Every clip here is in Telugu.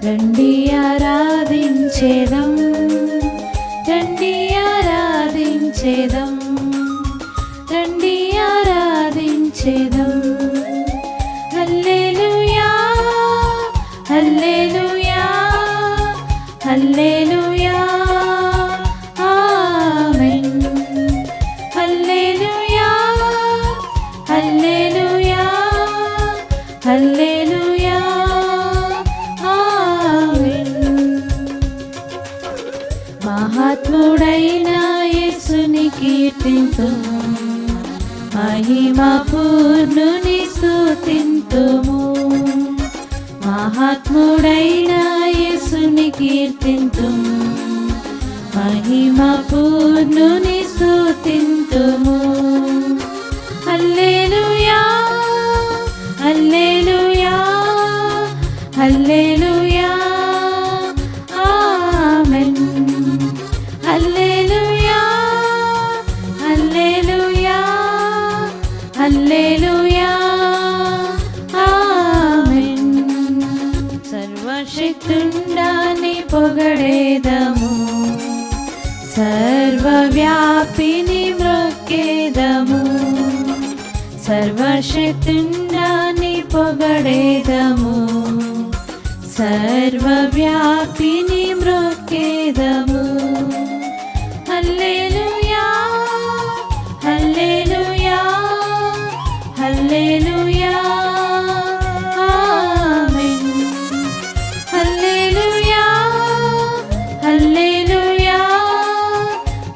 రండి ఆరాధించేదం, రండి ఆరాధించేదం, రండి ఆరాధించేదం. హల్లెలూయా హల్లెలూయా హల్లెలూయా ఆమేన్. హల్లెలూయా హల్లెలూయా హల్లెలూయా ఆమేన్. మహాత్ముడైన యేసుని కీర్తింతుము, మహిమపూర్ణుని స్తుతింతుము. మహాత్ముడైన యేసుని కీర్తింతుము, మహిమపూర్ణుని స్తుతింతుము. హల్లెలూయా హల్లెలూయా హల్లెలూయా ఆమేన్. హల్లెలూయా హల్లెలూయా హల్లెలూయా ఆమేన్. సర్వశక్తుండాని పొగడేదము, సర్వవ్యాపిని మ్రొక్కేదము. సర్వశక్తుండాని పొగడేదము, సర్వవ్యాపిని మ్రొక్కేదము. హల్లెలూయా హల్లెలూయా హల్లెలూయా ఆమేన్. హల్లెలూయా హల్లెలూయా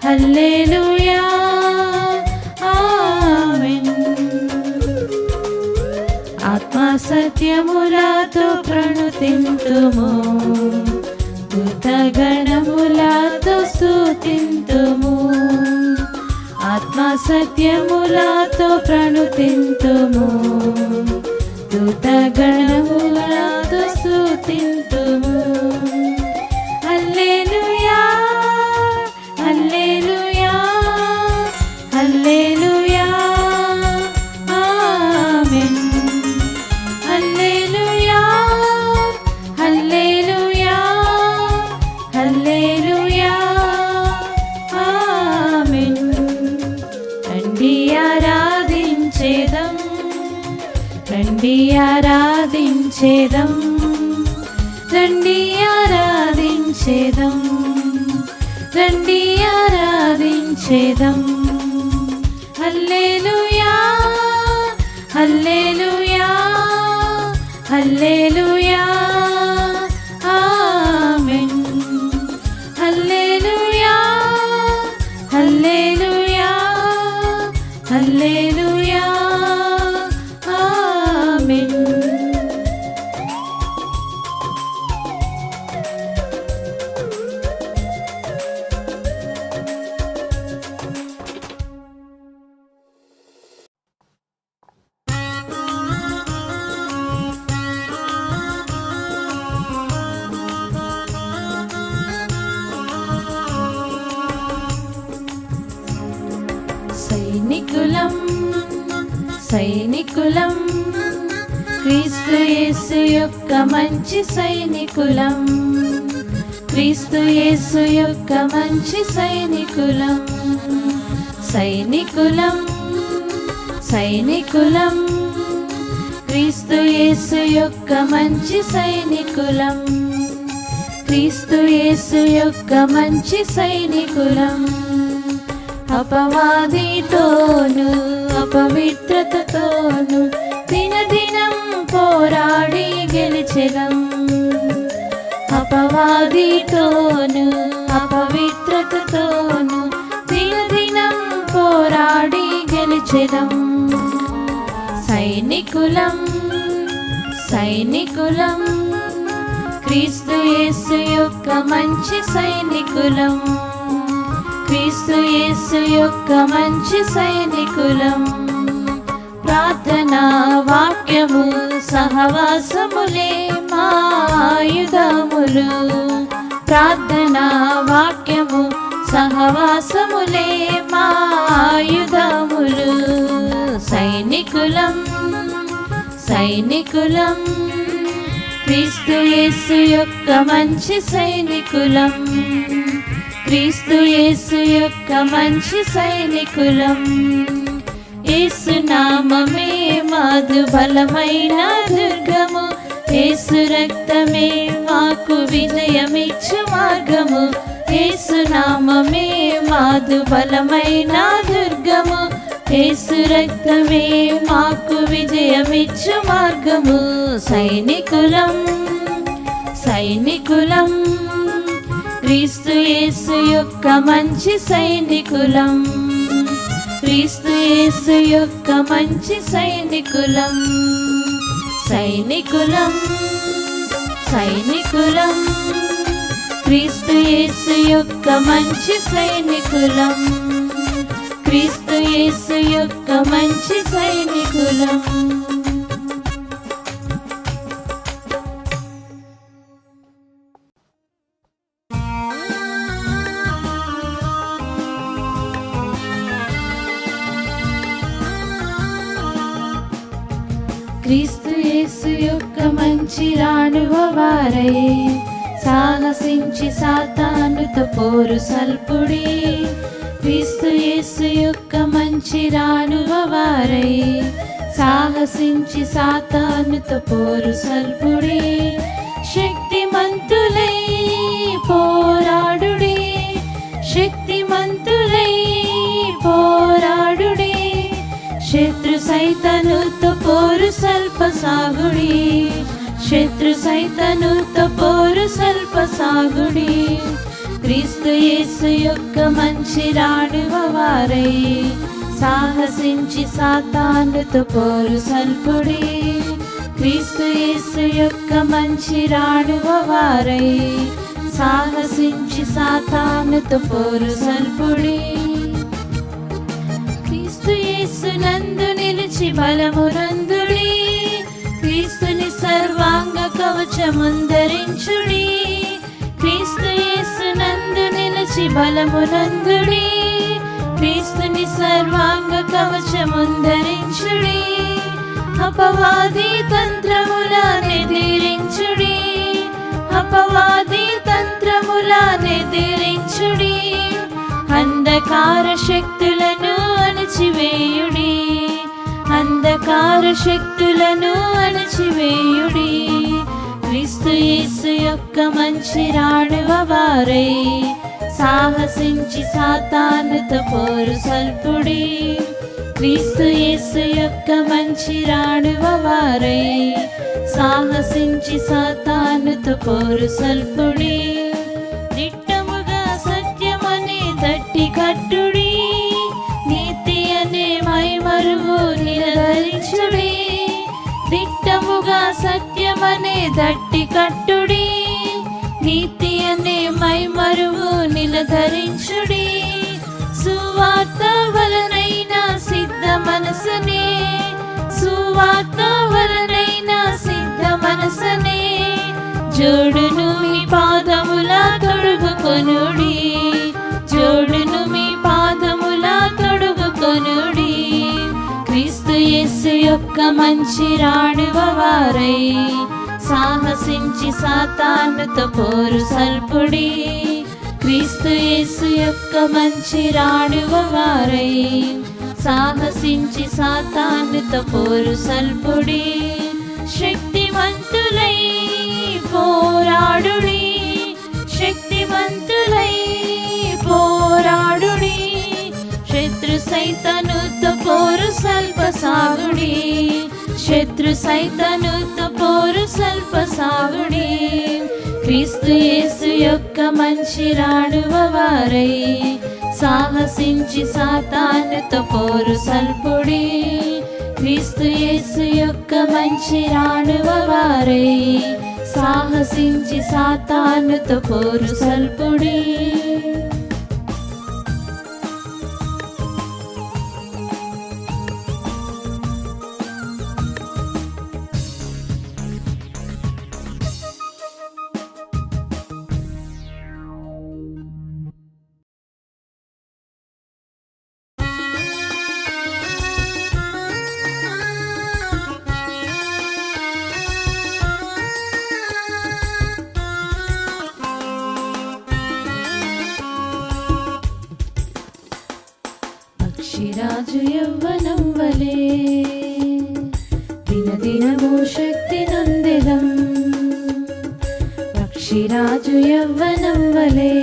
హల్లెలూయా ఆమేన్. ఆత్మా సత్యములతో ప్రణుతింతుము, దూతగణములతో స్తుతింతుము. ఆత్మా సత్యములతో ప్రణుతింతుము, దూతగణములతో స్తుతింతుము. హల్లెలూయా హల్లెలూయా హల్లెలూయా ఆమేన్. హల్లెలూయా హల్లెలూయా హల్లెలూయా ఆమేన్. రండి ఆరాధించేదం, రండి ఆరాధించేదం, రండి ఆరాధించేదం, రండి ఆరాధించేదం. హల్లెలూయా హల్లెలూయా హల్లెలూయా ఆమేన్. హల్లెలూయా హల్లెలూయా హల్లెలూయా ఆమేన్. సైనికులం సైనికులం, క్రీస్తు యేసు యొక్క మంచి సైనికులం, క్రీస్తు యేసు యొక్క మంచి సైనికులం. సైనికులం సైనికులం, క్రీస్తు యేసు యొక్క మంచి సైనికులం, క్రీస్తు యేసు యొక్క మంచి సైనికులం. అపవాదితోను అపవిత్రతతోను దినదినం పోరాడి గెలిచెదం. అపవాదితోను అపవిత్రతతోను దినదినం పోరాడి గెలిచెదం. సైనికులం సైనికులం, క్రీస్తు యేసు యొక్క మంచి సైనికులం, క్రీస్తు యేసు యొక్క మంచి సైనికులం. ప్రార్థనా వాక్యము సహవాసములే మా ఆయుధములు, ప్రార్థనా వాక్యము సహవాసములే మా ఆయుధములు. సైనికులం సైనికులం, క్రీస్తు యేసు యొక్క మంచి సైనికులం, క్రీస్తు యేసు యొక్క మంచి సైనికులం. యేసు నామమే మాదు బలమైన దుర్గము, యేసు రక్తమే మాకు విజయమిచ్చు మార్గము. యేసు నామమే మాదు బలమైన దుర్గము, యేసు రక్తమే మాకు విజయమిచ్చు మార్గము. సైనికులం సైనికులం, క్రీస్తు యేసు యొక్క మంచి సైనికులం, క్రీస్తు యేసు యొక్క మంచి సైనికులం. సైనికులం సైనికులం, క్రీస్తు యేసు యొక్క మంచి సైనికులం, క్రీస్తు యేసు యొక్క మంచి సైనికులం. క్రీస్తు యేసు యొక్క మంచి రాణువ వారై సాహసించి సాతానుతో పోరు సల్పుడి. క్రీస్తు యేసు యొక్క మంచి రాణువ వారై సాహసించి సాతానుతో పోరు సల్పుడి. శక్తిమంతులై పోరాడుడి, శక్తిమంతులై పోరాడుడి. శత్రు సైతనుతో పోరు సల్ప సాగుడి, శత్రు సైతనుతో పోరు సల్ప సాగుడి. క్రీస్తు యేసు యొక్క మంచి రాణువ వారై సాహసించి సాతానుతో పోరు సల్పుడి. క్రీస్తు యేసు యొక్క మంచి రాణువ వారై సాహసించి సాతానుతో పోరు సల్పుడి. క్రీస్తు యేసు నందు నిలిచి బలమునందుడి, క్రీస్తుని సర్వాంగ కవచముందరించుడి. క్రీస్తు యేసు నందు నిలిచి బలమునందుడి, క్రీస్తుని సర్వాంగ కవచముందరించుడి. అపవాది తంత్రములనెదిరించుడి, అపవాది తంత్రములనెదిరించుడి. అంధకార శక్తులను అణచివేయుడి, అంధకార శక్తులను అణచివేయుడి. క్రీస్తు యేసు యొక్క మంచి రాణువ వారై సాహసించి సాతానుతో పోరు సల్పుడి. క్రీస్తు యేసు యొక్క మంచి రాణువ వారై సాహసించి సాతానుతో పోరు సల్పుడి. దిట్టముగా సత్యమనే దట్టి కట్టుడి, నీతి అనే మైమరువు నిలదరించుడి. దిట్టముగా సత్యమనే దట్టి కట్టుడి, నీతి అనే మైమరువు నిలదరించుడి. సువార్త వలనైనా సిద్ధ మనసనే, సువార్త వలనైనా సిద్ధ మనసనే. జోడును మీ పాదముల తొడుగుకొనుడి, జోడును మీ పాదముల తొడుగుకొనుడి. క్రీస్తు యేసు యొక్క మంచి రాణువ వారై సాహసించి సాతానుతో పోరు సల్పుడి. క్రీస్తు యేసు యొక్క మంచి రాణువ వారై సాహసించి సాతానుతో పోరు సల్పుడి. శక్తిమంతులై పోరాడుడి, శక్తిమంతులై పోరాడుడి. శత్రు సైతనుతో పోరు సల్ప సాగుడి, శత్రు సైతనుతో పోరు సల్ప సాగుడి. క్రీస్తు యేసు యొక్క మంచి రాణువ వారై సాహసించి సాతానుతో పోరు సల్పుడి. క్రీస్తు యేసు యొక్క మంచి రాణువ వారై సాహసించి సాతానుతో పోరు సల్పుడి. పక్షిరాజు యవ్వనం వలె దినదినము శక్తి నొందెదం. పక్షిరాజు యవ్వనం వలె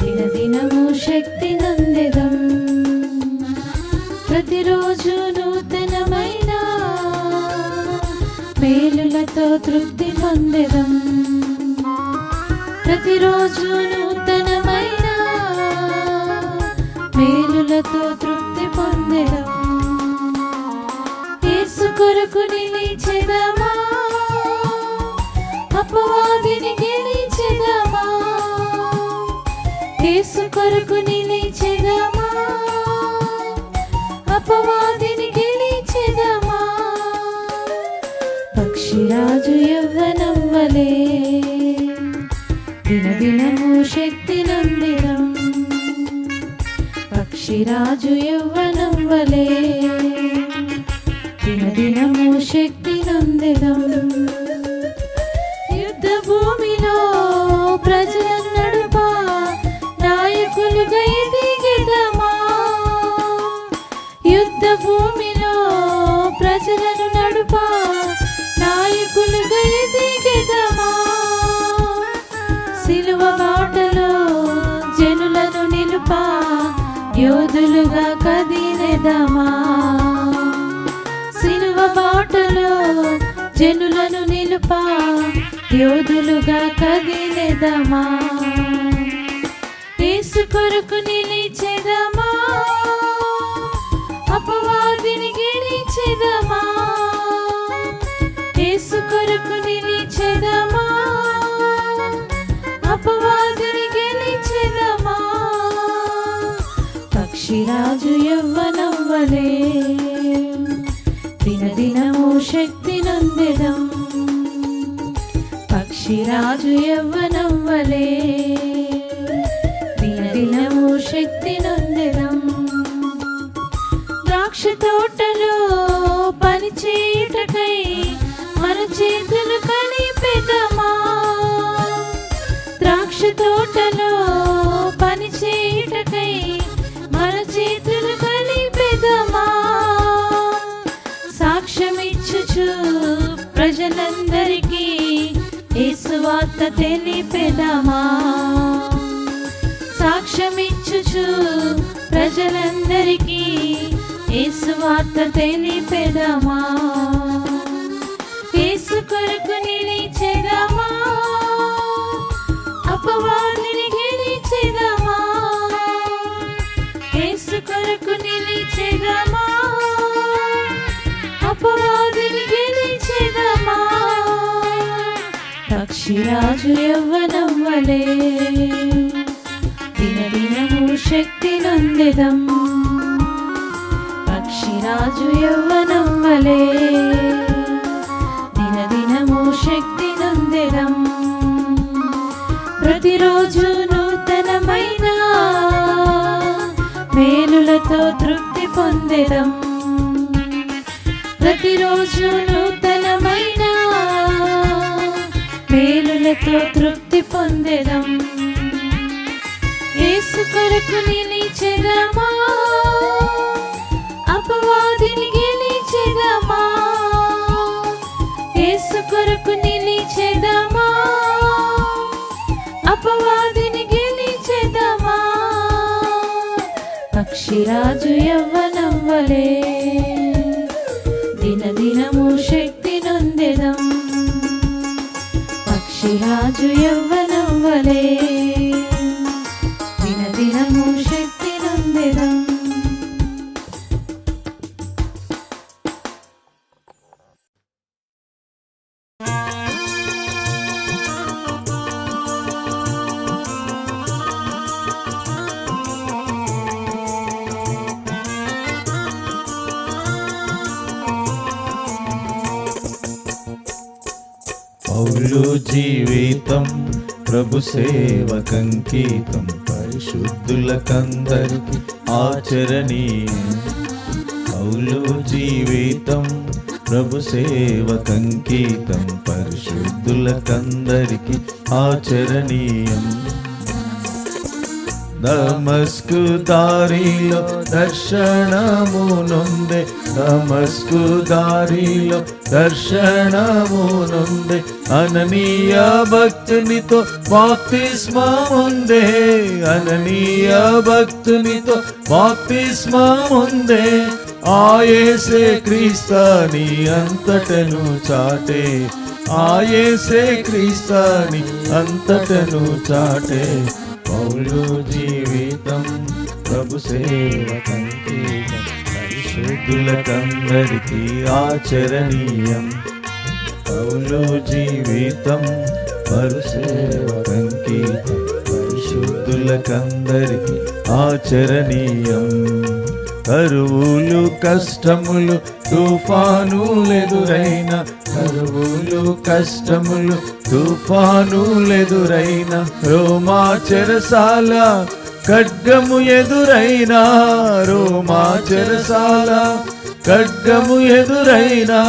దినదినము శక్తి నొందెదం. ప్రతిరోజు నూతనమైన మేలులతో తృప్తి పొందెదం. ప్రతిరోజు నూతనమైన మేలులతో తృప్తి పొందెదం. యేసు కొరకు నిలిచెదమా, అపవాదిని గెలిచెదమా. యేసు కొరకు నిలిచెదమా, అపవాదిని గెలిచెదమా. పక్షిరాజు యవ్వనం వలె దినదినము శక్తి నొందెదం. పక్షిరాజు యవ్వనం వలె దినదినము శక్తి నొందెదం. యుద్ధ భూమిలో ప్రజలను నడుపా నాయకులుగా ఎదిగెదమా. యుద్ధ భూమిలో ప్రజలను నడుపా నాయకులుగా ఎదిగెదమా. సిలువ బాటలో జనులను నిలుపా యోధులుగా కదిలెదమా. సిలువ బాటలో జనులను నిలుపా యోధులుగా కదిలెదమా. యేసు కొరకు నిలిచెదమా, అపవాదిని గెలిచెదమా. యేసు కొరకు నిలిచెదమా, అపవాదిని గెలిచెదమా. పక్షిరాజు యవ్వనం వలె దినదినము శక్తి నొందెదం. పక్షిరాజు యవ్వనం వలె దినదినము శక్తి నొందెదం. ద్రాక్ష తోటలో పని చేయుటకై మన చేతులు కలిపెదమా. ద్రాక్ష తోటలో పని చేయుటకై మన చేతులు కలిపెదమా. సాక్ష్యమిచ్చుచు ప్రజలందరికీ యేసు వార్త తెలిపెదమా. సాక్ష్యమిచ్చుచు ప్రజలందరికీ యేసు వార్త తెలిపెదమా. యేసు కొరకు నిలిచెదమా, అపవాదిని గెలిచెదమా. యేసు కొరకు నిలిచెదమా, అపవాదిని గెలిచెదమా. పక్షిరాజు యవ్వనం వలె దినదినము శక్తి నొందెదం. పక్షిరాజు యవ్వనం వలె దినదినము శక్తి నొందెదం. ప్రతిరోజు నూతనమైన మేలులతో తృప్తి పొందెదం. ప్రతిరోజు నూతనమైన మేలులతో తృప్తి పొందెదం. యేసు కొరకు నిలిచెదమా, అపవాదిని గెలిచెదమా. యేసు కొరకు నిలిచెదమా, అపవాదిని గెలిచెదమా. పక్షిరాజు యవ్వనం వలె దినదినము శక్తి నొందెదం. పక్షిరాజు యవ్వనం వలె దినదినము శక్తి నొందెదం. పౌలు జీవితం ప్రభు సేవకంకితం, పరిశుద్ధులకందరికి ఆచరణీయం. పౌలు జీవితం ప్రభు సేవకంకితం, పరిశుద్ధులకందరికి ఆచరణీయం. దమస్కు దారిలో దర్శనము నొందే, దమస్కు దారిలో దర్శనము నొందే, అననీయ భక్తునితో బాప్తిస్మముందే, అననీయ భక్తునితో బాప్తిస్మముందే, ఆయేసే క్రీస్తాని అంతటను చాటే, ఆయేసే క్రీస్తాని అంతటను చాటే, పౌలు జీవితం ప్రభు సేవకంకీర్తం, పరిశుద్ధులకందరికీ ఆచరణీయం, పౌలు జీవితం ప్రభు సేవకంకీర్తం, పరిశుద్ధులకందరికీ ఆచరణీయం. కరువులు కష్టములు తుఫానులెదురైన, కరువులు కష్టములు తుఫానులెదురైన, రోమా చెరసాల ఖడ్గము ఎదురైనా, రోమా చెరసాల ఖడ్గము ఎదురైనా,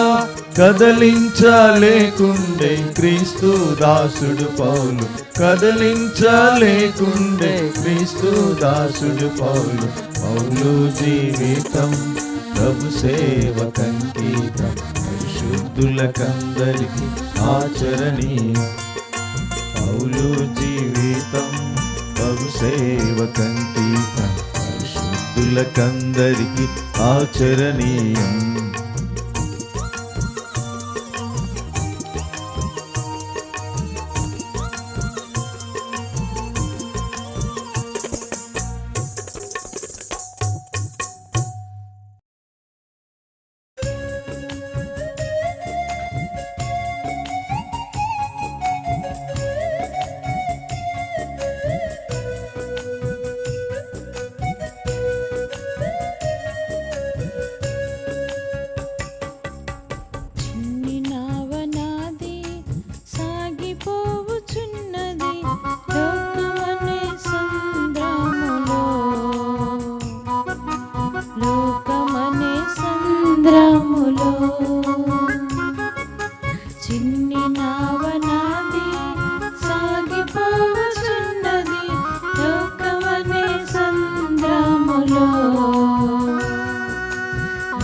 కదలించలేకుండే క్రీస్తు దాసుడు పౌలు, కదలించలేకుండే క్రీస్తు దాసుడు పౌలు, పౌలు జీవితం ప్రభు సేవకంకీర్తం, పరిశుద్ధులకందరికీ ఆచరణీయం, పౌలు జీవితం ప్రభు సేవకంకీర్తం, పరిశుద్ధులకందరికీ ఆచరణీయం. చిన్ని నావనాది సాగిపోవచున్నది లోకమనే సంద్రములో,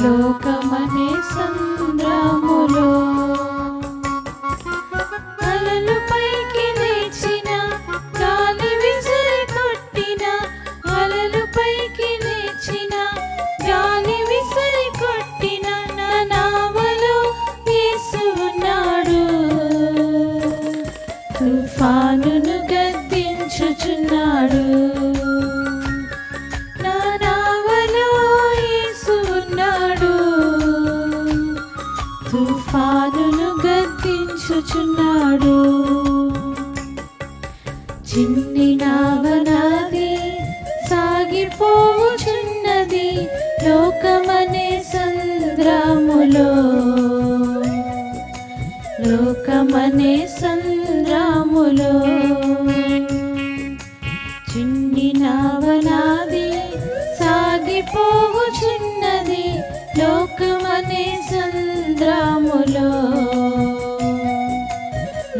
లోకమనే సంద్రములో, అలలు పైకి లేచిన గాలి విసిరి కొట్టిన, అలలు పైకి లేచిన గాలి విసిరి కొట్టిన, నా నావలో యేసు ఉన్నాడు, తుఫానును గద్దించుచున్నాడు, నా నావలో యేసు ఉన్నాడు, తుఫానును గద్దించుచున్నాడు. చిన్ని నావనాది సాగిపోవుచున్నది లోకమనే సంద్రములో, లోకమనే సంద్రములో, చిన్ని నావనాది సాగిపోవుచున్నది లోకమనే సంద్రములో,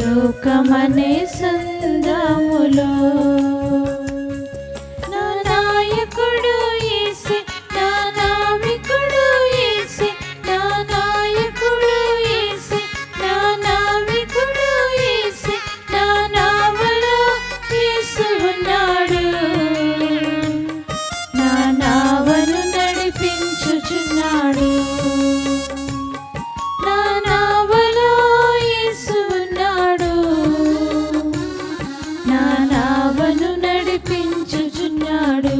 లోకమనే సంద్రములో, నా నాయకుడు యేసే, నా నావికుడు యేసే, నా నాయకుడు యేసే, నా నావికుడు యేసే, నా నావలో యేసు ఉన్నాడు, నా నావను నడిపించుచున్నాడు, నా నావలో యేసు ఉన్నాడు, నా నావను నడిపించుచున్నాడు.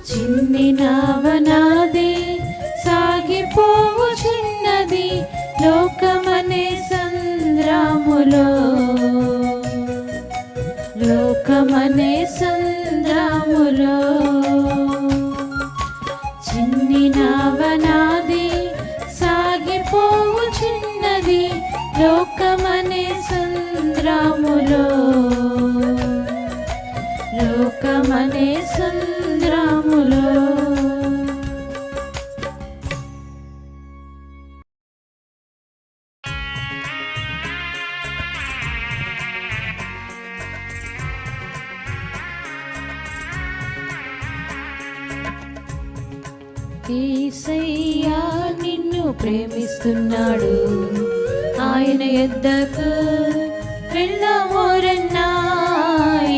చిన్ని నావనాది సాగిపోవుచున్నది లోకమనే సంద్రములో, లోకమనే సంద్రములో, చిన్ని నావనాది సాగిపోవుచున్నది లోకమనే సంద్రములో, లోకమనే సంద్రములో. యేసయ్యా నిన్ను ప్రేమిస్తున్నాడు, ఆయన యొద్దకు వెళ్ళమోరన్నా.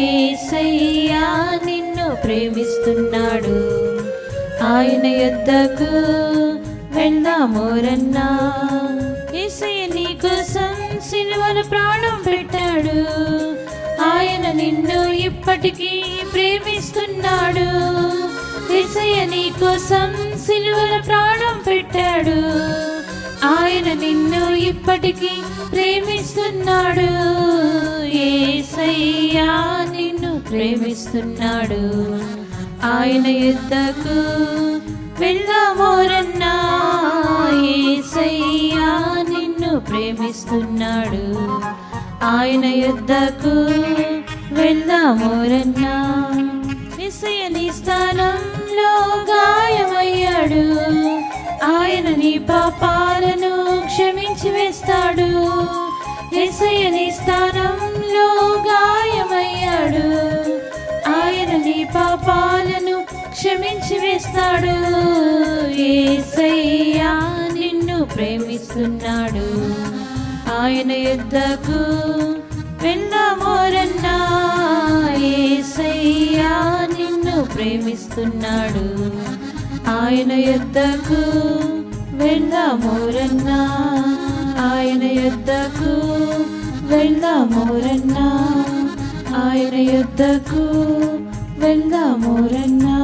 యేసయ్యా నిన్ను ప్రేమిస్తున్నాడు, ఆయన యొద్దకు వెళ్దామోరన్నా. యేసయ్య నీ కోసం సిలువలో ప్రాణం పెట్టాడు, ఆయన నిన్ను ఇప్పటికీ ప్రేమిస్తున్నాడు. యేసయ్య నీ కోసం సిలువలో ప్రాణం పెట్టాడు, ఆయన నిన్ను ఇప్పటికీ ప్రేమిస్తున్నాడు. యేసయ్యా నిన్ను ప్రేమిస్తున్నాడు, ఆయన యొద్దకు వెళ్దామోరన్నా. యేసయ్యా నిన్ను ప్రేమిస్తున్నాడు, ఆయన యొద్దకు వెళ్దామోరన్నా. యేసయ్య నీ స్థానంలో గాయమయ్యాడు, ఆయన నీ పాపాలను క్షమించి వేస్తాడు. యేసయ్య నీ స్థానంలో గాయమయ్యాడు, ఆయన నీ పాపాలను క్షమించి వేస్తాడు. యేసయ్యా నిన్ను ప్రేమిస్తున్నాడు, ఆయన యొద్దకు వెళ్దామోరన్నా. యేసయ్యా నిన్ను ప్రేమిస్తున్నాడు, ఆయన యొద్దకు వెళ్దామోరన్నా. ఆయన యొద్దకు వెళ్దామోరన్నా, ఆయన యొద్దకు వెళ్దామోరన్నా.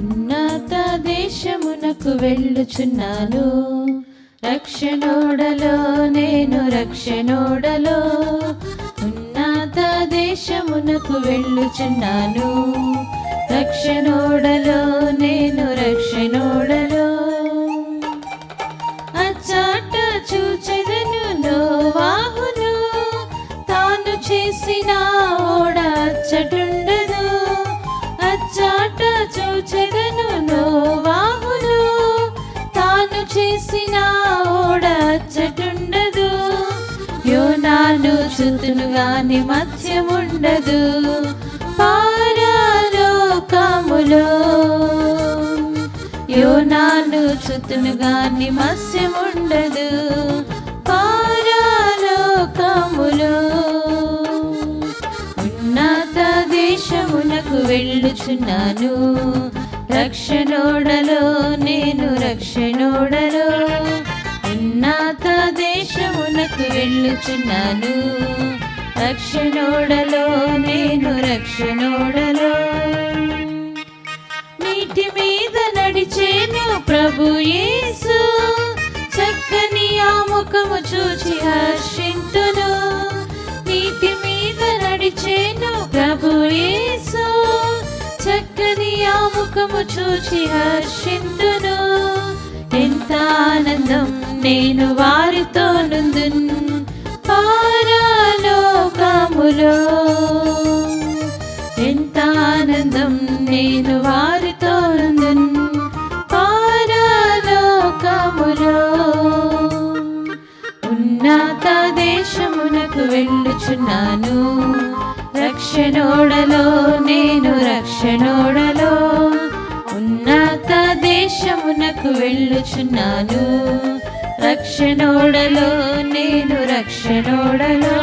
ఉన్నత దేశమునకు వెళ్ళుచున్నాను, రక్షణోడలో నేను రక్షణోడలో. ఉన్నత దేశమునకు వెళ్ళుచున్నాను, రక్షణోడలో నేను రక్షణోడలో. అచ్చాట చూచెదను నోవాహును, తాను చేసిన ఓడ అచ్చటుండదు. అచ్చాట చూచెదను నోవాహును, తాను చేసిన ఓడ అచ్చటుండదు. యోనాను చూతును గాని మత్స్యముండదు పారలోకములో. యోనాను చూతును గాని మత్స్యముండదు పారలోకములో. ఉన్నత దేశమునకు వెళ్ళుచున్నాను, రక్షణోడలో నేను రక్షణోడలో. ఉన్నత దేశమునకు వెళ్ళుచున్నాను, రక్షణోడలో నేను రక్షణోడలో. నీటి మీద నడిచేను ప్రభు యేసు, చక్కని ఆ ముఖము చూచి హర్షింతును. నీటి మీద నడిచేను ప్రభు యేసు, చక్కని ఆ ముఖము చూచి హర్షింతును. ఎంత ఆనందం నేను వారితో నుందున్ పారలోకములో. ఎంత ఆనందం నేను వారితో నుందున్ పారలోకములో. ఉన్నత దేశమునకు వెళ్ళుచున్నాను, రక్షణోడలో నేను రక్షణోడలో. ఉన్నత దేశమునకు వెళ్ళుచున్నాను, రక్షణోడలో నేను రక్షణోడలో.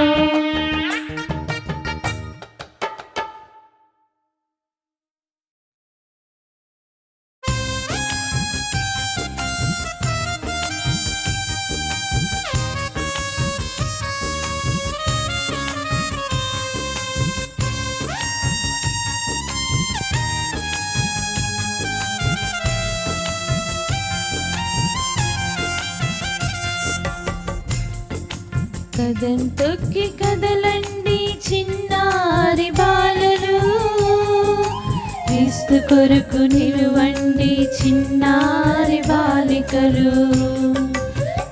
కదం తొక్కి కదలండి చిన్నారి బాలలు, క్రీస్తు కొరకు నిలువండి చిన్నారి బాలికలు.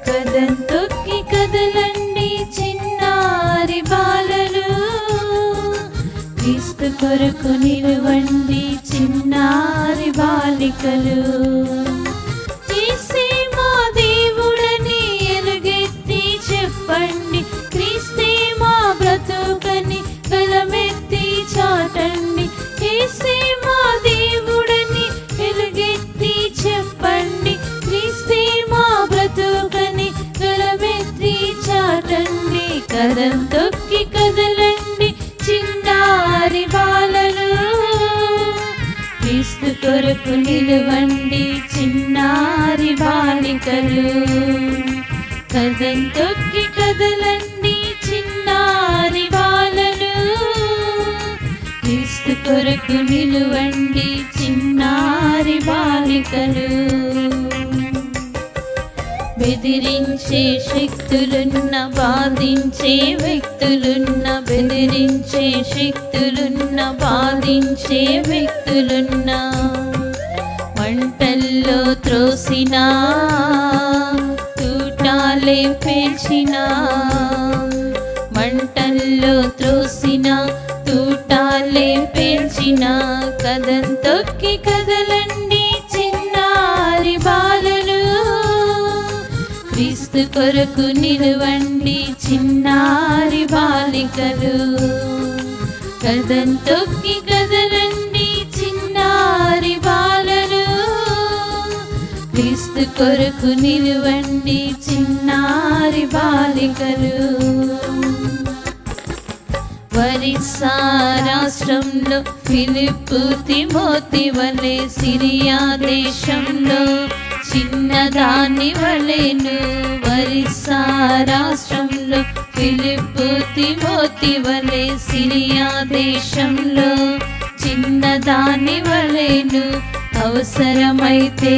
కదం తొక్కి కదలండి చిన్నారి బాలలు, క్రీస్తు కొరకు నిలువండి చిన్నారి బాలికలు. కొరకు నిలువండి చిన్నారి బాలికలు, కదం తొక్కి కదలండి చిన్నారి బాలలు, క్రీస్తు కొరకు నిలువండి చిన్నారి బాలికలు. బెదిరించే శక్తులున్న, బాధించే వ్యక్తులున్న, బెదిరించే శక్తులున్న, బాధించే వ్యక్తులున్న, మంటల్లో త్రోసిన తూటాలే పేల్చిన, మంటల్లో త్రోసిన తూటాలే పేల్చిన, కదం తొక్కి కదలండి చిన్నారి బాలలు, క్రీస్తు కొరకు నిలువండి చిన్నారి బాలికలు, కదం తొక్కి కదలండి చిన్నారి బాలలు, క్రీస్తు కొరకు నిలువండి చిన్నారి బాలికలు. ఒరిస్సా రాష్ట్రంలో ఫిలిప్పు తిమోతి వలె, సిరియా దేశంలో చిన్నదాని వలెను, ఒరిస్సా రాష్ట్రంలో ఫిలిప్పు తిమోతి వలె, సిరియా దేశంలో చిన్నదాని వలెను, అవసరమైతే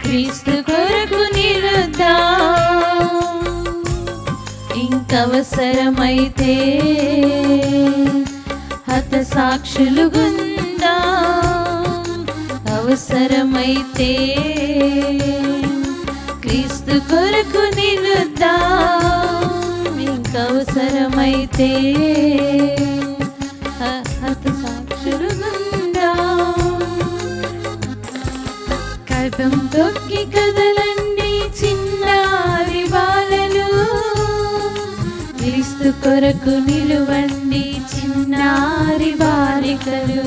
క్రీస్తు కొరకు నిలుద్దాం, ఇంకవసరమైతే హతసాక్షులు గుందాం, అవసరమైతే క్రీస్తు కొరకు నిలుద్దాం, ఇంకవసరమైతే హతసాక్షులు గుందాం. కదం తొక్కి కదలండి చిన్నారి బాలలు, క్రీస్తు కొరకు నిలువండి చిన్నారి బాలికలు,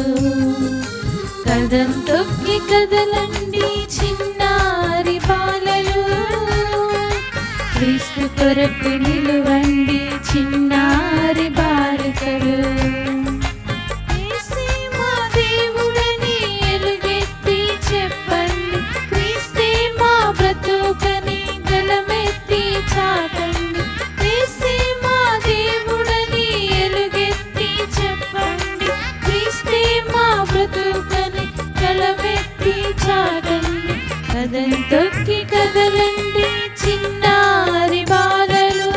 కదం తొక్కి కదలండి చిన్నారి బాలలు, క్రీస్తు కొరకు నిలువండి చిన్నారి బాలికలు. క్రీస్తే మా దేవుడని ఎలుగెత్తి చెప్పండి, క్రీస్తే మా బ్రతుకని గలమెత్తి చాటండి, క్రీస్తే మా దేవుడని ఎలుగెత్తి చెప్పండి, క్రీస్తే మా బ్రతుకని గలమెత్తి చాటండి, కదం తొక్కి కదలండి చిన్నారి బాలలు,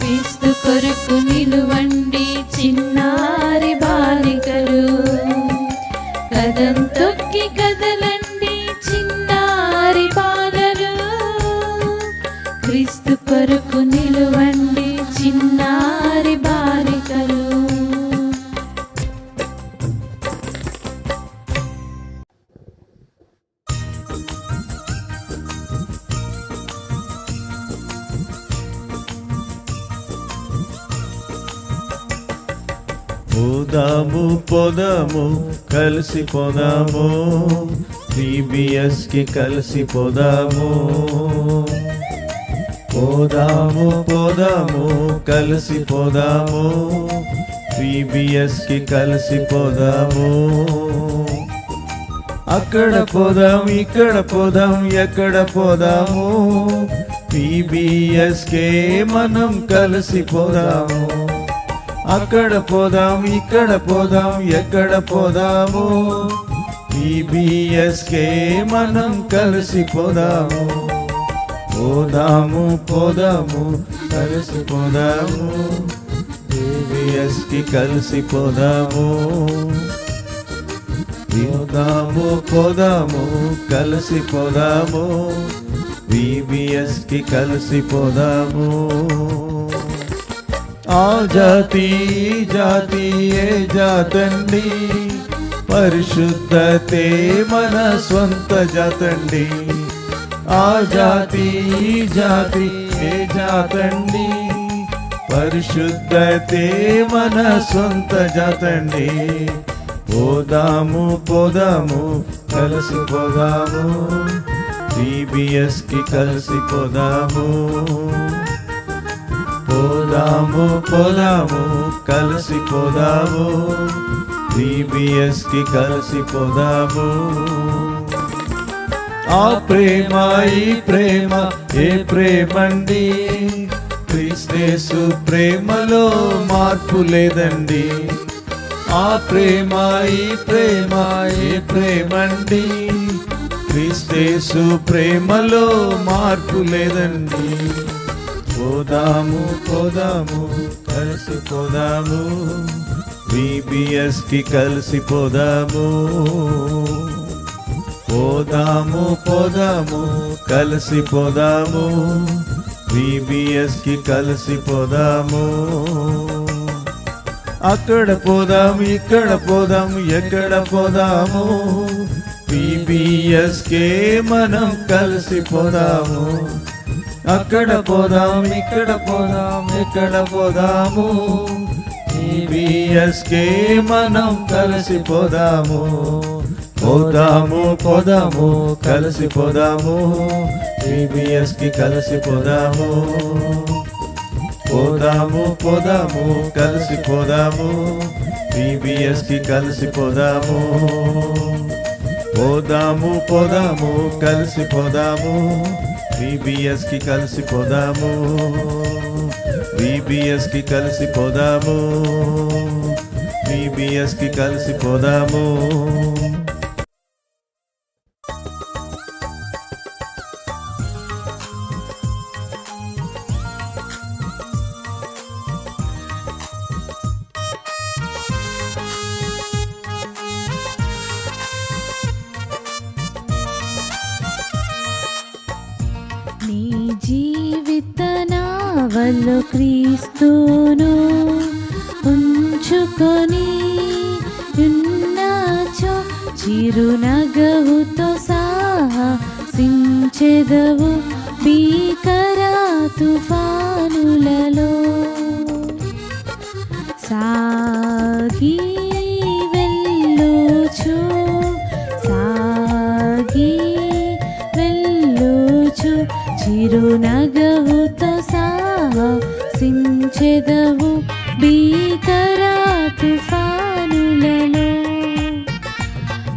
క్రీస్తు కొరకు నిలువండి చిన్నారి బాలికలు, కదం తొక్కి కదలండి చిన్నారి బాలలు, క్రీస్తు కొరకు నిలువండి చిన్నారి బాలికలు. పోదాము కలిసిపోదాము, VBS కి కలిసిపోదాము, పోదాము కలిసిపోదాము, VBS కి కలిసిపోదాము. అక్కడ పోదాం, ఇక్కడ పోదాం, ఎక్కడ పోదాము, VBS కే మనం కలిసిపోదాము. అక్కడ పోదాం, ఇక్కడ పోదాం, ఎక్కడ పోదాము, VBS కే మనం కలిసిపోదాము. పోదాము కలిసిపోదాము, VBS కి కలిసిపోదాము. పోదాము కలిసిపోదాము, VBS కి కలిసిపోదాము. ఆ జాతి ఏ జాతండి, పరిశుద్ధతే మన స్వంత జాతండి. ఆ జాతి ఏ జాతండి, పరిశుద్ధతే మన స్వంత జాతండి. పోదాము కలిసిపోదాము, VBS కి కలిసిపోదాము. పోదాము కలిసిపోదాము, VBS కి కలిసిపోదాము. ఆ ప్రేమ ఈ ప్రేమ ఏ ప్రేమండి, క్రీస్తు ప్రేమలో మార్పు లేదండి. ఆ ప్రేమ ఈ ప్రేమ ఏ ప్రేమండి, క్రీస్తు ప్రేమలో మార్పు లేదండి. పోదాము పోదాము కలిసిపోదాము, VBS కి కలిసిపోదాము. పోదాము పోదాము కలిసిపోదాము, VBS కి కలిసిపోదాము. అక్కడ పోదాము ఇక్కడ పోదాము ఎక్కడ పోదాము, VBS కే మనం కలిసిపోదాము. అక్కడ పోదాము ఇక్కడ పోదాము ఎక్కడ పోదాము, VBS కే మనం కలిసిపోదాము. పోదాము పోదాము కలిసిపోదాము, VBS కి కలిసిపోదాము. పోదాము పోదాము కలిసిపోదాము, VBS కి కలిసిపోదాము. పోదాము పోదాము కలిసిపోదాము, VBS కి కలిసిపోదాము. VBS కి కలిసిపోదాము, VBS కి కలిసిపోదాము. నీ జీవిత నావలో క్రీస్తును ఉంచుకొని ఉన్నాచో, చిరునగవుతో సాహసించెదవు భీకర తుఫానులలో. సాగి వెళ్ళుచు సాగి వెళ్ళుచు, చిరునగవుతో సాహసించెదవు భీకర తుఫానులలో.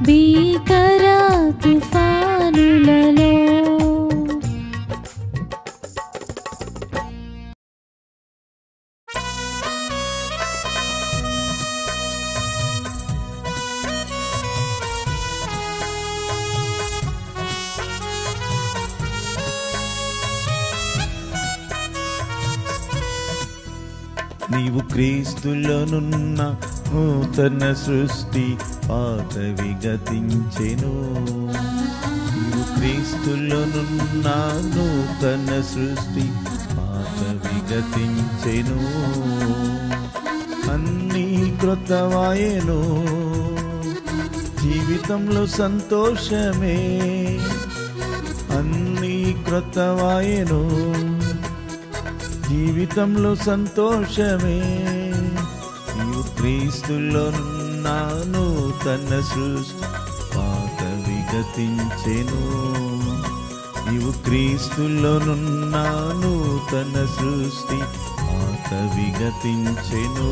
భీకర తుఫానులలో. నీవు క్రీస్తులోనున్న నూతన సృష్టి, పాతవి గతించెను. నీవు క్రీస్తులోనున్న నూతన సృష్టి, పాతవి గతించెను. అన్నీ క్రొత్తవాయెను, జీవితంలో సంతోషమే. అన్నీ క్రొత్తవాయెను, జీవితంలో సంతోషమే. నీవు క్రీస్తులోనున్న నూతన సృష్టి, పాతవి గతించెను. నీవు క్రీస్తులోనున్న నూతన సృష్టి, పాతవి గతించెను.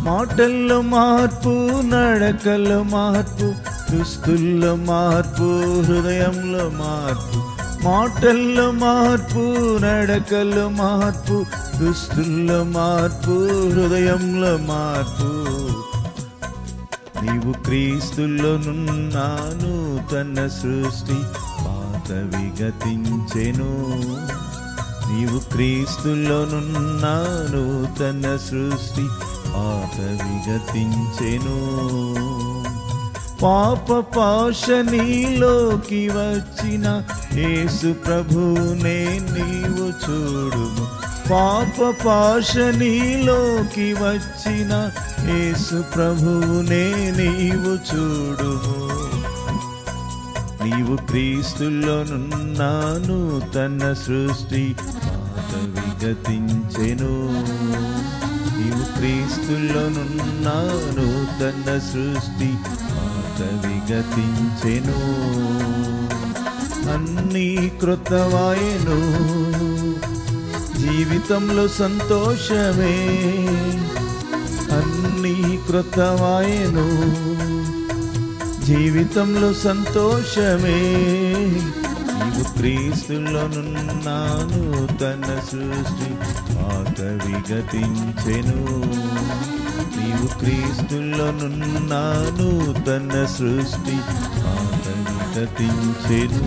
మాటల్లో మార్పు, నడకల్లో మార్పు, దుస్తుల్లో మార్పు, హృదయంలో మార్పు. మాటల్లో మార్పు, నడకల్లో మార్పు, దుస్తుల్లో మార్పు, హృదయంలో మార్పు. నీవు క్రీస్తులోనున్న నూతన సృష్టి, పాతవి గతించెను. నీవు క్రీస్తులోనున్న నూతన సృష్టి, పాతవి గతించెను. పాప పాశ నీలోకి వచ్చిన యేసు ప్రభునే నీవు చూడుము. పాప పాశ నీలోకి వచ్చిన యేసు ప్రభునే నీవు చూడుము. నీవు క్రీస్తులోనున్న నూతన సృష్టి, పాతవి గతించెను. నీవు క్రీస్తులోనున్న నూతన సృష్టి, పాతవి గతించెను. అన్నీ క్రొత్తవాయెను, జీవితంలో సంతోషమే. అన్నీ క్రొత్తవాయెను, జీవితంలో సంతోషమే. నీవు క్రీస్తులోనున్నాను, తన సృష్టి పాతవి గతించెను. నీవు క్రీస్తులోనున్నాను, తన సృష్టి పాతవి గతించెను.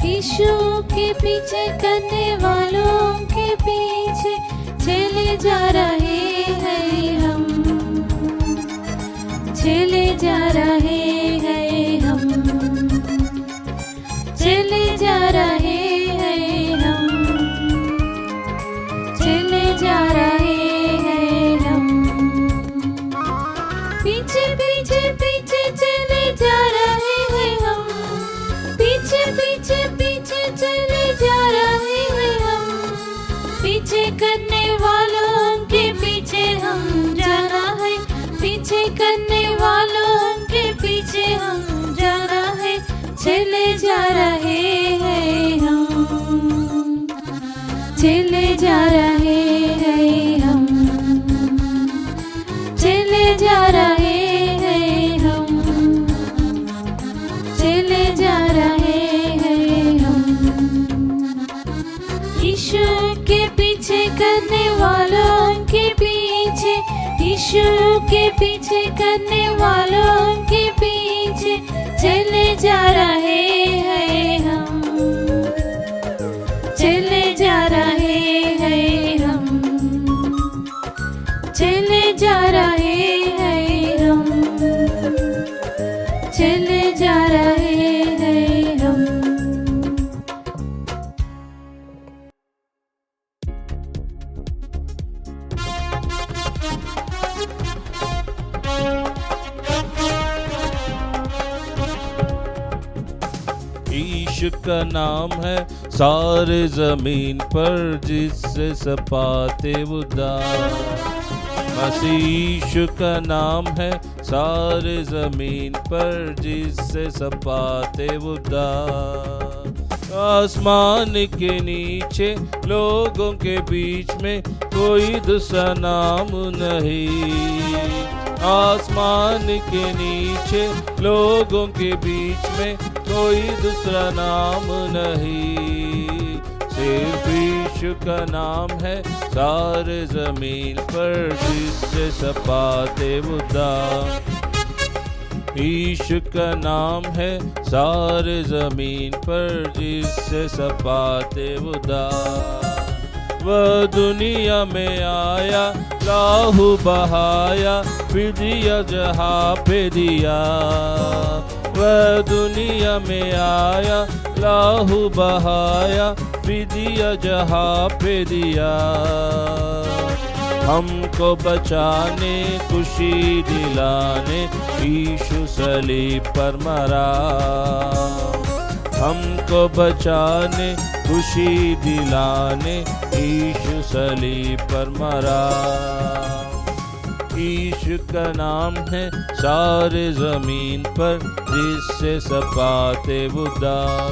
यीशु के पीछे करने वालों के पीछे चले जा रहे हैं हम, चले जा रहे हैं हम, चले जा रहे हैं हम, चले जा रहे हैं हम। पीछे पीछे पीछे चले जा रहे हैं हम, पीछे पीछे पीछे चले जा रहे हैं हम। पीछे करने वालों के पीछे हम जाना है, पीछे करने वालों के पीछे हम जाना है। चले जा रहे हैं हम, चले जा रहे हैं हम, चले जा रहे हैं हम, चले जा रहे यीशु के पीछे करने वालों के पीछे चले जा रहे हैं हम, चले जा रहे हैं हम, चले जा रहे हैं हम, चले जा रहे हैं हम। यीशु का नाम है सारे जमीन पर जिससे सब पाते उद्धार। मसीह यीशु का नाम है सारे जमीन पर जिससे सब पाते उद्धार। आसमान के नीचे लोगों के बीच में कोई दूसरा नाम नहीं। आसमान के नीचे लोगों के बीच में कोई दूसरा नाम नहीं। सिर्फ यीशु का नाम है सारे जमीन पर जिससे सब पाते उद्धार। यीशु का नाम है सारे जमीन पर जिससे सब पाते उद्धार। वह दुनिया में आया, लाहू बहाया, फिर दिया जहाँ पे दिया। वह दुनिया में आया, लाहू बहाया, फिर दिया जहाँ पे दिया। हमको बचाने, खुशी दिलाने यीशु सलीब पर मरा। हमको बचाने, खुशी दिलाने यीशु सलीब पर मरा। यीशु का नाम है सारे जमीन पर जिससे सब पाते उद्धार।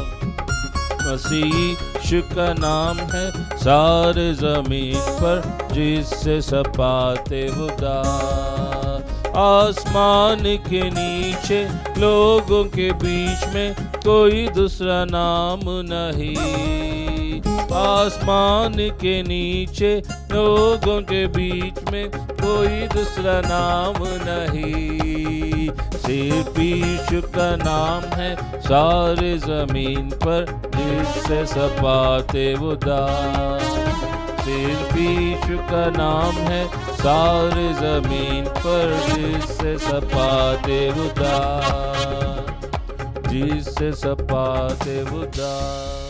मसीह यीशु का नाम है सारे जमीन पर जिससे सब पाते उद्धार। आसमान के नीचे लोगों के बीच में कोई दूसरा नाम नहीं। आसमान के नीचे लोगों के बीच में कोई दूसरा नाम नहीं। सिर्फ यीशु का नाम है सारे जमीन पर जिससे सब पाते उद्धार। सिर्फ यीशु का नाम है सारे जमीन पर जिससे सब पाते उद्धार, जिससे सब पाते उद्धार।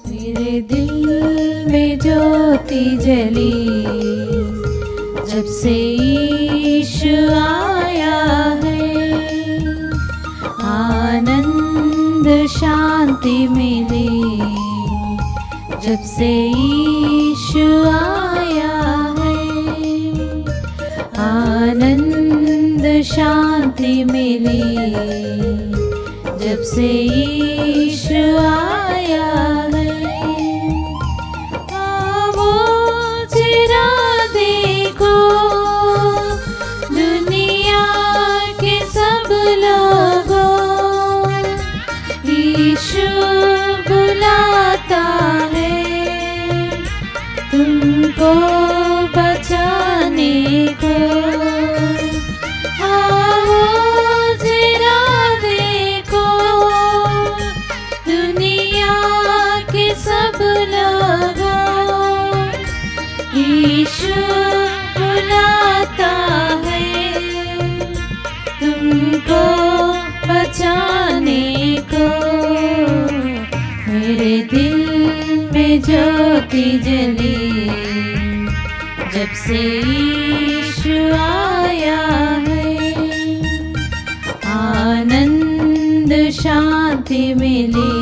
मेरे दिल में ज्योति जली जब से यीशु आया है। आनंद शांति मिली जब से यीशु आया है। आनंद शांति मिली जब से यीशु आया है। वो चेहरा देखो दुनिया के सब लोगों, यीशु बुलाता है तुमको बचाने को। यीशु बुलाता है तुमको बचाने को। मेरे दिल में ज्योति जली जब से यीशु आया है। आनंद शांति मिली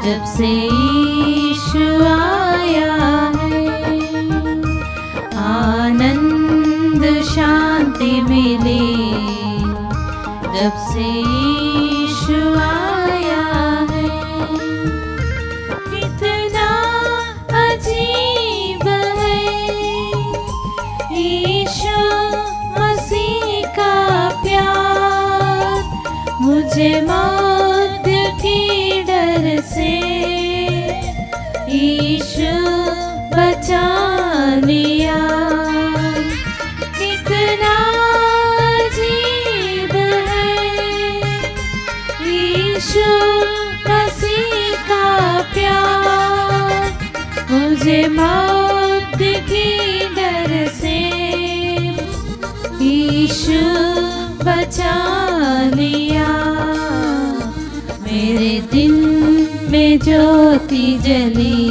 जब से यीशु आया है। आनंद शांति मिली जब से यीशु आया है। मुझे मौत की डर से यीशु बचा लिया। कितना अजीब है यीशु मसीह का प्यार, मुझे मौत की डर से यीशु बचा लिया। मेरे दिल में ज्योति जली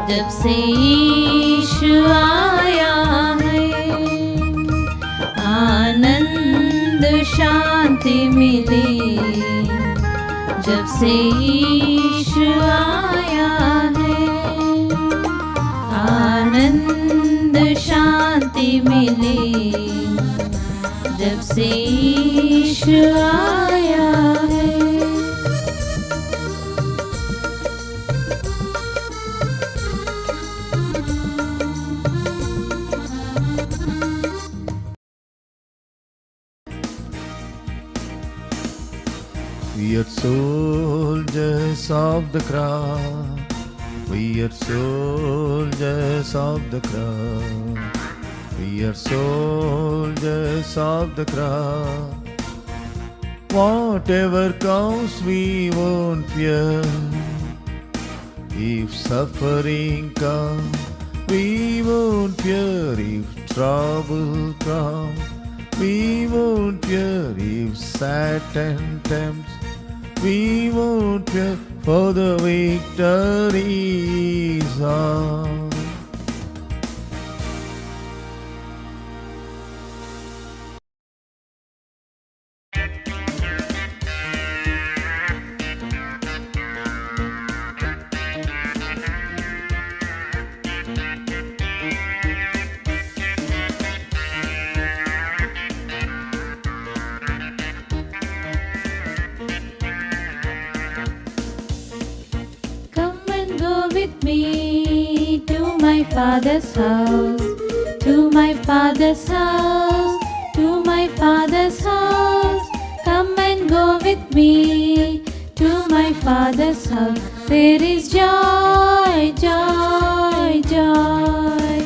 जब से यीशु आया है, आनंद शांति मिली जब से यीशु आया है, आनंद शांति मिली जब से यीशु आया है। We are soldiers of the cross. We are soldiers of the cross. We are soldiers of the cross. Whatever comes, we won't fear. If suffering comes, we won't fear. If trouble comes, we won't fear. If Satan tempts, we won't fear, for the victory is ours. With me to my father's house, to my father's house, to my father's house. Come and go with me to my father's house. There is joy, joy, joy.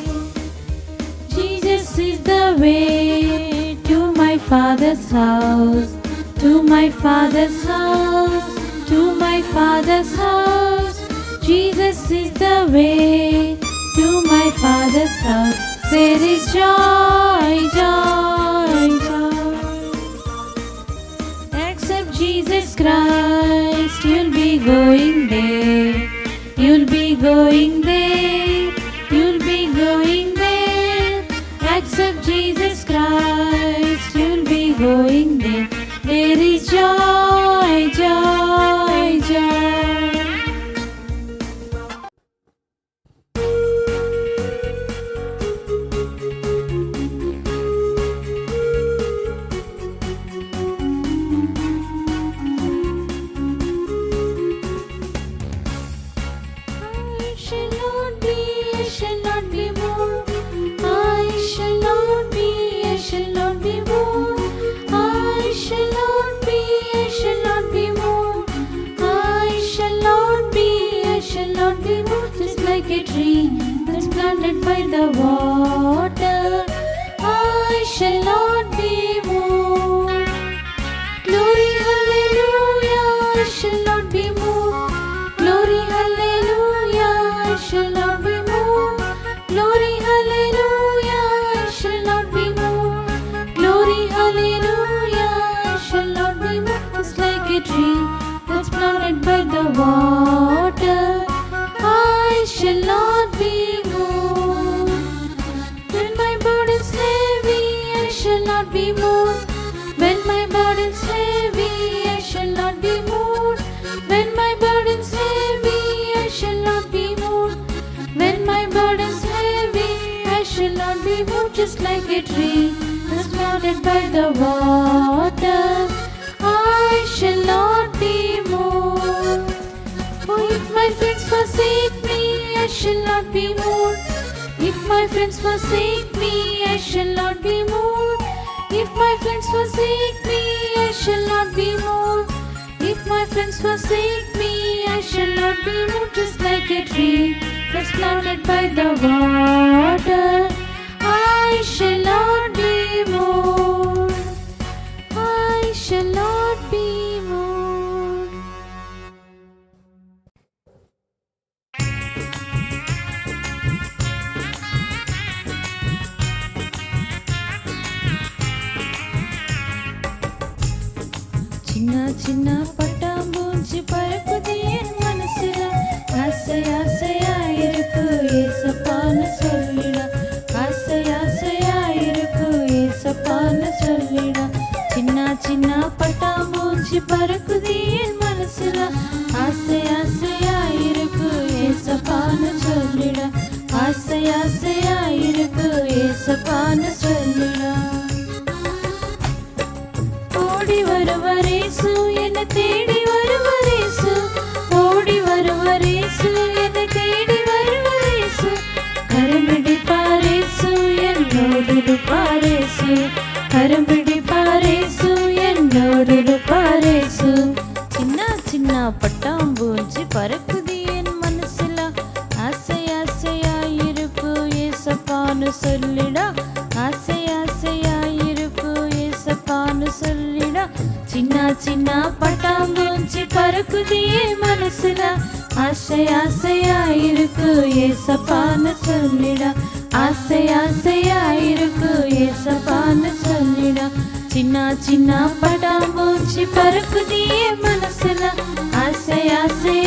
Jesus is the way to my father's house, to my father's house, to my father's house. Jesus is the way to my father's house. There is joy, joy, joy. Accept Jesus Christ, you'll be going there. You'll be going there. You'll be going there. Accept Jesus Christ, you'll be going there. There is joy, joy, joy. A tree that's planted by the water, I shall not be moved. Glory, hallelujah, I shall not be moved. Glory, hallelujah, I shall not be moved. Glory, hallelujah, I shall not be moved. Glory, hallelujah, I shall not be moved. Just like a tree that's planted by the water, I shall not be moved. When my burden's heavy, I shall not be moved. When my burden's heavy, I shall not be moved. When my burden's heavy, I shall not be moved. When my burden's heavy, I shall not be moved. Just like a tree that's planted by the water, I shall not be moved. Oh, if my friends forsake me, I shall not be moved. If my friends forsake me, I shall not be moved. If my friends forsake me, I shall not be forsake me, I shall not be moved, just like a tree that's planted by the water. I shall not be moved. I shall not be moved. சின்ன சின்ன பட்டாம்பூச்சி பறக்குது என் மனசுல, ஆசை ஆசையா இருக்கு ஏசப்பான்னு சொல்லிடா, ஆசை ஆசையா இருக்கு ஏசப்பான்னு சொல்லிடா. சின்ன சின்ன பட்டாம்பூச்சி பறக்குது என் மனசுல, ஆசை ஆசையா இருக்கு ஏசப்பான்னு சொல்லிடா, ஆசை ஆசையா இருக்கு ஏசப்பான்னு சொல்லிடா. ஓடி வருவரேசு என்னை தேடி வருவரேசு, ஓடி வருவரேசு என்னை தேடி வருவரேசு, கரம்பிடிப்பாரேசு என்னோடு இருப்பாரேசு, கரம்பிடிப்பாரேசு என்னோடு இருப்பாரேசு. சின்ன சின்ன பட்டாம்பூச்சி பறக்குது என் மனசுல, ஆசை ஆசையா இருக்கு ஏசப்பான்னு சொல்லிடா, ஆசை ஆசையா இருக்கு ஏசப்பான்னு சொல்லிடா. சின்ன சின்ன பட்டாம்பூச்சி பறக்குது என் மனசுல, ஆசை ஆசையா இருக்கு ஏசப்பான்னு சொல்லிடா, ஆசை ஆசையா இருக்கு ஏசப்பான்னு சொல்லிடா. சின்ன சின்ன பட்டாம்பூச்சி பறக்குது என் மனசுல, ஆசை ஆசையா